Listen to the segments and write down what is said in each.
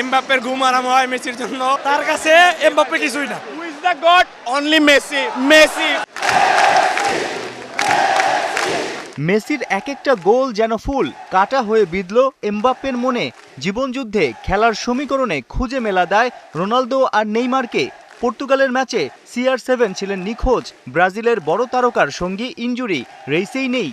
এমবাপ্পের ঘুম আরাম হয় মেসির জন্য। তার কাছে এমবাপ্পে কিছুই না। Who is the god? Only Messi. Messi. মেসির এক একটা গোল যেন ফুল কাটা হয়ে বিঁধল এমবাপ্পের মনে। জীবনযুদ্ধে খেলার সমীকরণে খুঁজে মেলা দেয় রোনালদো আর নেইমারকে। পর্তুগালের ম্যাচে CR7 ছিলেন নিখোঁজ, ব্রাজিলের বড় তারকার সঙ্গী ইনজুরি, রেসেই নেই।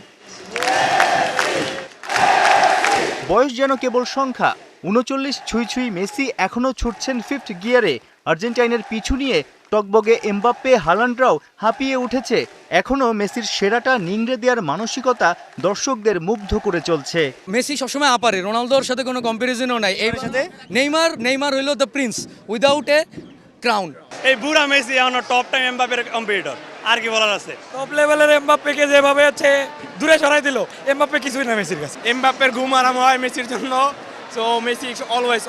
বয়স যেন কেবল সংখ্যা, ৩৯ ছুঁই ছুঁই মেসি এখনও ছুটছেন ফিফথ গিয়ারে। আর্জেন্টাইনের পিছু নিয়ে টকবগে এমবাপ্পে, হালান্ডরাও হাঁপিয়ে উঠেছে। এখনও মেসির সেরাটা নিংড়ে দেওয়ার মানসিকতা দর্শকদের মুগ্ধ করে চলছে। মেসি সবসময় আপারে, রোনালদোর সাথে কোনো কম্পারিজনও নাই। এর সাথে নেইমার হইল the Prince without a crown. এই বুড়া মেসি এখন টপ টাইম এমবাপ্পের কম্পিটিটর। আর কি বলার আছে? টপ লেভেলের এমবাপ্পেকে যেভাবে হচ্ছে দূরে সরাই দিল, এমবাপ্পে কিছুই না মেসির কাছে। এমবাপ্পের ঘুম আরাম হয় মেসির জন্য। So Messi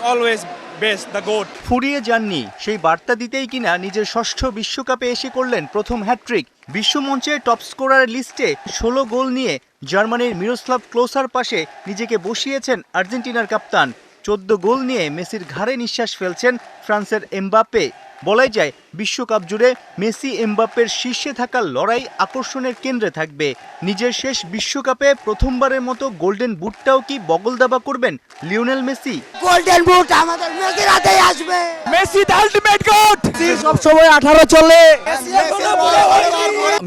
always best, the goat. ফুরিয়ে যাননি, সেই বার্তা দিতেই কিনা নিজের ষষ্ঠ বিশ্বকাপে এসে করলেন প্রথম হ্যাটট্রিক। বিশ্বমঞ্চে টপ স্কোরার লিস্টে 16 গোল নিয়ে জার্মানির মিরোস্লাভ ক্লোসার পাশে নিজেকে বসিয়েছেন আর্জেন্টিনার কাপ্তান। 14 গোল নিয়ে মেসির ঘাড়ে নিঃশ্বাস ফেলছেন ফ্রান্সের এমবাপ্পে। বলাই যায় বিশ্বকাপ জুড়ে মেসি এমবাপ্পের শীর্ষে থাকার লড়াই আকর্ষণের কেন্দ্রে থাকবে। নিজের শেষ বিশ্বকাপে প্রথমবারের মতো গোল্ডেন বুটটাও কি বগলদাবা করবেন লিওনেল মেসি? গোল্ডেন বুট আমাদের মেসির হাতেই আসবে। Messi the ultimate god. সব সময় 18 চলে।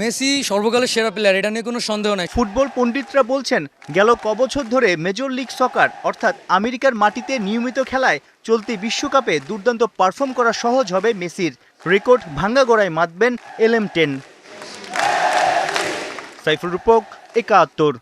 মেসি সর্বকালের সেরা প্লেয়ার, এটা নিয়ে কোনো সন্দেহ নাই। ফুটবল পণ্ডিতরা বলছেন গেল কবছর ধরে মেজর লিগ সকার অর্থাৎ আমেরিকার মাটিতে নিয়মিত খেলায় চলতি বিশ্বকাপে দুর্দান্ত পারফর্ম করা সহজ হবে মেসির। রেকর্ড ভাঙ্গা গড়ায় মাতবেন LM10। সাইফুল রূপক, 71।